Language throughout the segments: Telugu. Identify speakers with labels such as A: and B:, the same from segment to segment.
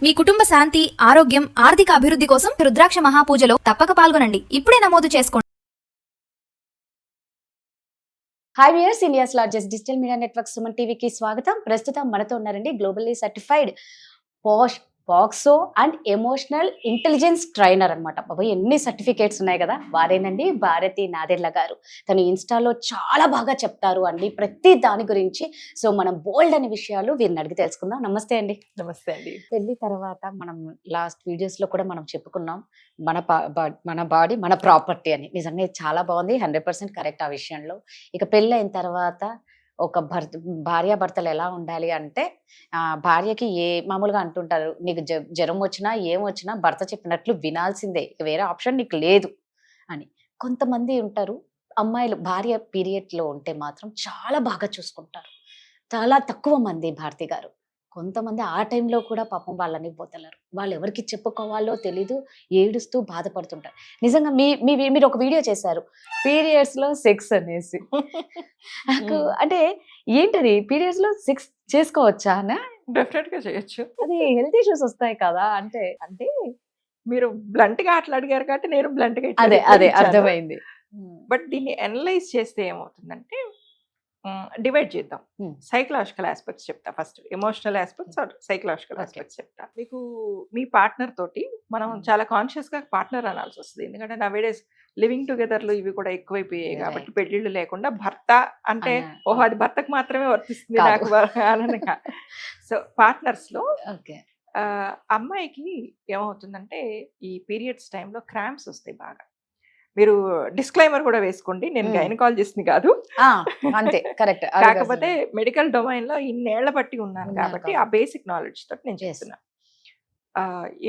A: మీ కుటుంబ శాంతి, ఆరోగ్యం, ఆర్థిక అభివృద్ధి కోసం రుద్రాక్ష మహాపూజలో తప్పక పాల్గొనండి. ఇప్పుడే నమోదు చేసుకోండి.
B: Hi viewers, India's largest digital media network Suman టీవీకి స్వాగతం. ప్రస్తుతం మనతో ఉన్నారండి globally certified POCSO and emotional intelligence trainer అనమాట. బాబు ఎన్ని సర్టిఫికేట్స్ ఉన్నాయి కదా, వారేనండి భారతి నాదెళ్ల గారు. తను ఇన్స్టాలో చాలా బాగా చెప్తారు అండి ప్రతి దాని గురించి. సో మనం బోల్డ్ అనే విషయాలు వీరిని అడిగి తెలుసుకుందాం. నమస్తే అండి.
C: నమస్తే అండి.
B: పెళ్లి తర్వాత మనం లాస్ట్ వీడియోస్ లో కూడా మనం చెప్పుకున్నాం మన బాడీ మన ప్రాపర్టీ అని. నిజంగా ఇది చాలా బాగుంది, 100% కరెక్ట్ ఆ విషయంలో. ఇక పెళ్ళి అయిన తర్వాత ఒక భార్యాభర్తలు ఎలా ఉండాలి అంటే, భార్యకి మామూలుగా అంటుంటారు, నీకు జ్వరం వచ్చినా ఏం వచ్చినా భర్త చెప్పినట్లు వినాల్సిందే, వేరే ఆప్షన్ నీకు లేదు అని. కొంతమంది ఉంటారు అమ్మాయిలు, భార్య పీరియడ్ లో ఉంటే మాత్రం చాలా బాగా చూసుకుంటారు. చాలా తక్కువ మంది భారతి గారు. కొంతమంది ఆ టైంలో కూడా పాపం వాళ్ళని పోతలేరు, వాళ్ళు ఎవరికి చెప్పుకోవాలో తెలీదు, ఏడుస్తూ బాధపడుతుంటారు. నిజంగా మీరు ఒక వీడియో చేశారు పీరియడ్స్ లో సెక్స్ అనేసి. నాకు అంటే ఏంటది, పీరియడ్స్ లో సెక్స్ చేసుకోవచ్చా?
C: డెఫినెట్ గా చేయొచ్చు.
B: అది హెల్త్ ఇష్యూస్ వస్తాయి కదా, అంటే
C: మీరు బ్లంట్ గా అట్లా అడిగారు కాబట్టి నేను బ్లంట్ గా
B: అదే అర్థమైంది.
C: బట్ దీన్ని అనలైజ్ చేస్తే ఏమవుతుందంటే, డివైడ్ చేద్దాం. సైకలాజికల్ ఆస్పెక్ట్స్ చెప్తా first, emotional aspects or psychological aspects చెప్తా. మీకు మీ పార్ట్నర్ తోటి మనం చాలా కాన్షియస్ గా పార్ట్నర్ అనాల్సి వస్తుంది, ఎందుకంటే నవేడేస్ లివింగ్ టుగెదర్లు ఇవి కూడా ఎక్కువైపోయాయి కాబట్టి. పెళ్లిళ్ళు లేకుండా భర్త అంటే ఓహో అది భర్తకు మాత్రమే వర్తిస్తుంది నాకు అనగా. సో పార్ట్నర్స్ లో అమ్మాయికి ఏమవుతుందంటే, ఈ పీరియడ్స్ టైంలో క్రాంప్స్ వస్తాయి బాగా. మీరు డిస్క్లైమర్ కూడా వేసుకోండి, నేను గైనకాలజిస్ట్ ని కాదు,
B: అంతే కరెక్ట్.
C: కాకపోతే మెడికల్ డొమైన్ లో ఇన్నేళ్ల బట్టి ఉన్నాను కాబట్టి ఆ బేసిక్ నాలెడ్జ్ తోటి నేను చేస్తున్నా.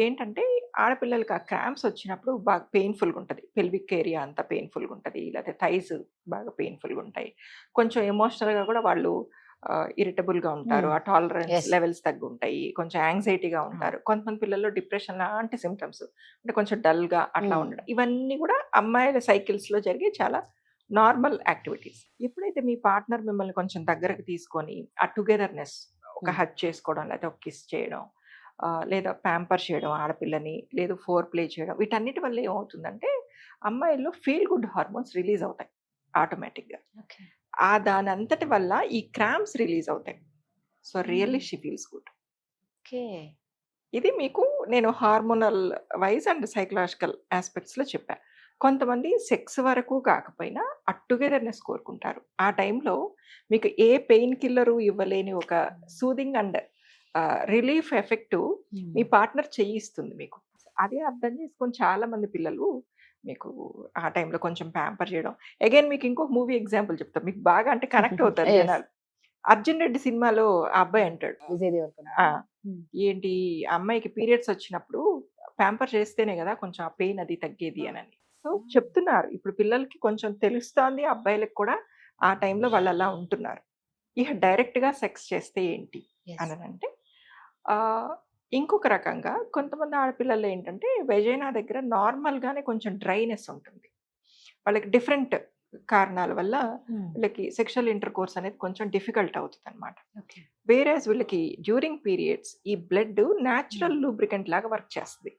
C: ఏంటంటే ఆడపిల్లలకి ఆ క్రాంప్స్ వచ్చినప్పుడు బాగా పెయిన్ఫుల్గా ఉంటుంది, పెల్విక్ ఏరియా అంతా పెయిన్ఫుల్గా ఉంటుంది, లేకపోతే థైస్ బాగా పెయిన్ఫుల్గా ఉంటాయి. కొంచెం ఎమోషనల్గా కూడా వాళ్ళు ఇరిటబుల్గా ఉంటారు, ఆ టాలరెన్స్ లెవెల్స్ తగ్గుంటాయి, కొంచెం యాంగ్జైటీగా ఉంటారు. కొంతమంది పిల్లల్లో డిప్రెషన్ లాంటి సిమ్టమ్స్, అంటే కొంచెం డల్గా అట్లా ఉండడం, ఇవన్నీ కూడా అమ్మాయిల సైకిల్స్లో జరిగే చాలా నార్మల్ యాక్టివిటీస్. ఎప్పుడైతే మీ పార్ట్నర్ మిమ్మల్ని కొంచెం దగ్గరకు తీసుకొని ఆ టుగెదర్నెస్, ఒక హగ్ చేసుకోవడం, లేకపోతే ఒక కిస్ చేయడం, లేదా ప్యాంపర్ చేయడం ఆడపిల్లని, లేదు ఫోర్ ప్లే చేయడం, వీటన్నిటి వల్ల ఏమవుతుందంటే అమ్మాయిల్లో ఫీల్ గుడ్ హార్మోన్స్ రిలీజ్ అవుతాయి ఆటోమేటిక్గా. దాని అంతటి వల్ల ఈ క్రాంప్స్ రిలీజ్ అవుతాయి. So really she feels good. ఇది మీకు నేను హార్మోనల్ వైజ్ అండ్ సైకలాజికల్ ఆస్పెక్ట్స్లో చెప్పాను. కొంతమంది సెక్స్ వరకు కాకపోయినా ఆ టుగెదర్నెస్ కోరుకుంటారు. ఆ టైంలో మీకు ఏ పెయిన్ కిల్లరు ఇవ్వలేని ఒక సూదింగ్ అండ్ రిలీఫ్ ఎఫెక్ట్ మీ పార్ట్నర్ చేయిస్తుంది మీకు. అదే అర్థం చేసుకొని చాలా మంది పిల్లలు మీకు ఆ టైంలో కొంచెం ప్యాంపర్ చేయడం. అగైన్ మీకు ఇంకొక మూవీ ఎగ్జాంపుల్ చెప్తాను, మీకు బాగా అంటే కనెక్ట్ అవుతారు జనాలు. అర్జున్ రెడ్డి సినిమాలో ఆ అబ్బాయి అంటాడు, ఏంటి అమ్మాయికి పీరియడ్స్ వచ్చినప్పుడు ప్యాంపర్ చేస్తేనే కదా కొంచెం ఆ పెయిన్ అది తగ్గేది అని. సో చెప్తున్నారు ఇప్పుడు పిల్లలకి కొంచెం తెలుస్తోంది, అబ్బాయిలకు కూడా ఆ టైంలో వాళ్ళు అలా ఉంటున్నారు. ఇక డైరెక్ట్గా సెక్స్ చేస్తే ఏంటి అని అంటే, ఇంకొక రకంగా కొంతమంది ఆడపిల్లలు ఏంటంటే వెజైనా దగ్గర నార్మల్గానే కొంచెం డ్రైనెస్ ఉంటుంది, వాళ్ళకి డిఫరెంట్ కారణాల వల్ల వీళ్ళకి సెక్షువల్ ఇంటర్ కోర్స్ అనేది కొంచెం డిఫికల్ట్ అవుతుంది అనమాట. వేరేస్ వీళ్ళకి డ్యూరింగ్ పీరియడ్స్ ఈ బ్లడ్ న్యాచురల్ లూబ్రికెంట్ లాగా వర్క్ చేస్తుంది,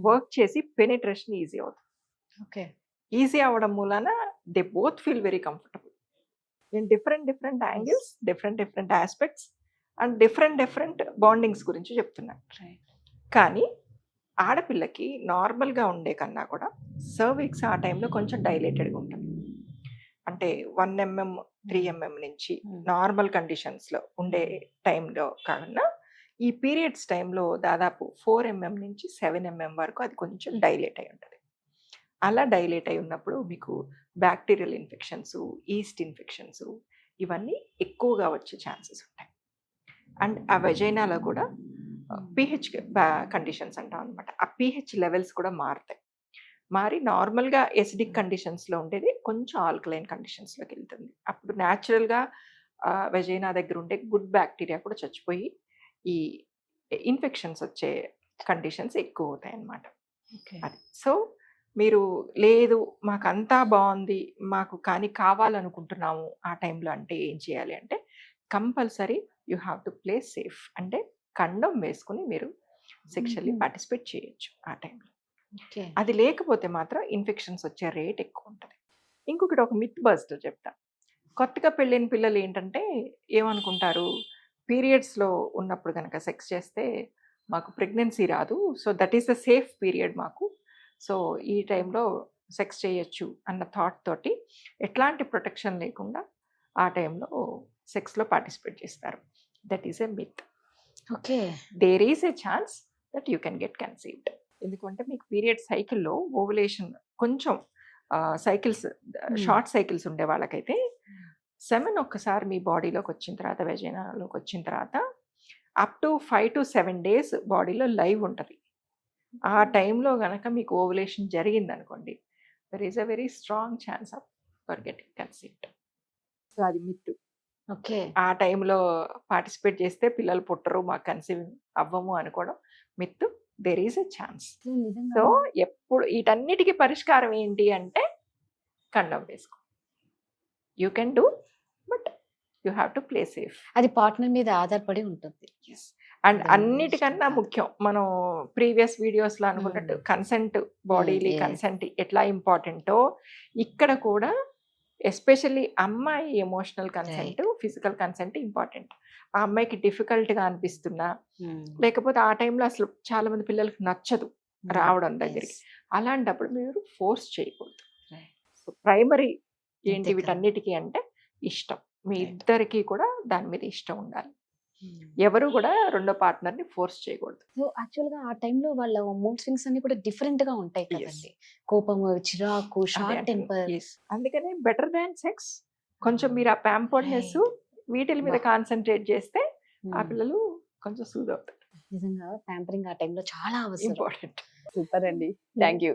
C: వర్క్ చేసి పెనిట్రేషన్ ఈజీ అవుతుంది. ఈజీ అవడం మూలాన they both feel very comfortable in different angles, different aspects and different bondings గురించి చెప్తున్నాను. కానీ ఆడపిల్లకి నార్మల్గా ఉండే కన్నా కూడా సర్విక్స్ ఆ టైంలో కొంచెం డైలేటెడ్గా ఉంటుంది. అంటే 1 mm 3 mm నుంచి నార్మల్ కండిషన్స్లో ఉండే టైంలో కాకుండా ఈ పీరియడ్స్ టైంలో దాదాపు 4 mm నుంచి 7 mm వరకు అది కొంచెం డైలేట్ అయి ఉంటుంది. అలా డైలేట్ అయి ఉన్నప్పుడు మీకు బ్యాక్టీరియల్ ఇన్ఫెక్షన్స్, ఈస్ట్ ఇన్ఫెక్షన్స్ ఇవన్నీ ఎక్కువగా వచ్చే ఛాన్సెస్ ఉంటాయి. అండ్ ఆ వెజైనాలో కూడా పీహెచ్ కండిషన్స్ అంటాం అనమాట, ఆ పీహెచ్ లెవెల్స్ కూడా మారుతాయి. మారి నార్మల్గా ఎసిడిక్ కండిషన్స్లో ఉండేది కొంచెం ఆల్కలైన్ కండిషన్స్లోకి వెళ్తుంది. అప్పుడు న్యాచురల్గా వెజైనా దగ్గర ఉండే గుడ్ బ్యాక్టీరియా కూడా చచ్చిపోయి ఈ ఇన్ఫెక్షన్స్ వచ్చే కండిషన్స్ ఎక్కువ అవుతాయి అన్నమాట. అది సో మీరు లేదు మాకంతా బాగుంది మాకు కానీ కావాలనుకుంటున్నాము ఆ టైంలో అంటే ఏం చేయాలి అంటే, compulsory you have to play safe. అంటే కండం వేసుకుని మీరు సెక్షువల్లీ
B: Mhm.
C: పార్టిసిపేట్ చేయొచ్చు ఆ టైంలో.
B: ఓకే.
C: అది లేకపోతే మాత్రం ఇన్ఫెక్షన్స్ వచ్చే రేట్ ఎక్కువ ఉంటుంది. ఇంకొకటి ఒక మిత్ బస్టర్ చెప్తా. కొత్తగా పెళ్ళైన పిల్లలు ఏంటంటే ఏమనుకుంటారు, పీరియడ్స్లో ఉన్నప్పుడు కనుక సెక్స్ చేస్తే మాకు ప్రెగ్నెన్సీ రాదు, so that is the safe period మాకు, సో ఈ టైంలో సెక్స్ చేయొచ్చు అన్న థాట్ తోటి ఎట్లాంటి ప్రొటెక్షన్ లేకుండా ఆ టైంలో సెక్స్లో పార్టిసిపేట్ చేస్తారు. That is a myth.
B: Okay.
C: There is a chance that you can get conceived. ఎందుకంటే మీకు పీరియడ్ సైకిల్లో ఓవులేషన్ కొంచెం సైకిల్స్ షార్ట్ సైకిల్స్ ఉండే వాళ్ళకైతే సెమెన్ ఒక్కసారి మీ బాడీలోకి వచ్చిన తర్వాత, వెజైనాలోకి వచ్చిన తర్వాత అప్ టు 5 to 7 days బాడీలో లైవ్ ఉంటుంది. ఆ టైంలో కనుక మీకు ఓవులేషన్ జరిగింది అనుకోండి, there is a very strong chance of for getting conceived. So అది మిత్.
B: ఓకే.
C: ఆ టైంలో పార్టిసిపేట్ చేస్తే పిల్లలు పుట్టరు, మాకు కన్సీవ్ అవ్వము అనుకోవడం myth. There is a chance. So ఎప్పుడు వీటన్నిటికీ పరిష్కారం ఏంటి అంటే కండోమ్ వేసుకో. You can do, but you have to play safe.
B: అది పార్ట్నర్ మీద ఆధారపడి ఉంటుంది.
C: అండ్
B: దాని
C: అన్నిటికన్నా
B: గురించి
C: ముఖ్యం, మనం ప్రీవియస్ వీడియోస్లో అనుకున్నట్టు కన్సెంట్, బాడీలీ
B: yes.
C: కన్సెంట్ ఎట్లా ఇంపార్టెంటో ఇక్కడ కూడా ఎస్పెషల్లీ అమ్మాయి emotional consent, physical consent important. ఆ అమ్మాయికి డిఫికల్ట్గా అనిపిస్తున్నా, లేకపోతే ఆ టైంలో అసలు చాలా మంది పిల్లలకు నచ్చదు రావడం దగ్గరికి, అలాంటప్పుడు మీరు ఫోర్స్ చేయకూడదు. సో ప్రైమరీ ఏంటి
B: అంతే కదా.
C: వీటన్నిటికీ అంటే ఇష్టం. మీ ఇద్దరికి కూడా దాని మీద ఇష్టం ఉండాలి. ఎవరు కూడా రెండో పార్ట్నర్ని ఫోర్స్ చేయకూడదు.
B: సో యాక్చువల్గా ఆ టైంలో వాళ్ళ మూడ్ స్వింగ్స్ అన్ని కూడా డిఫరెంట్ గా ఉంటాయి కదండి. కోపము, చిరాకు, షార్ట్ టెంపర్.
C: అందుకనే బెటర్ దాన్ సెక్స్ కొంచెం మీరు ఆ ప్యాంపర్డ్నెస్ వీటిల మీద కాన్సన్ట్రేట్ చేస్తే ఆ పిల్లలు కొంచెం సూద్ అవుతారు.
B: నిజంగా ప్యాంపరింగ్ ఆ టైంలో చాలా అవసరం.
C: ఇంపార్టెంట్.
B: సూపర్ అండి. Thank you.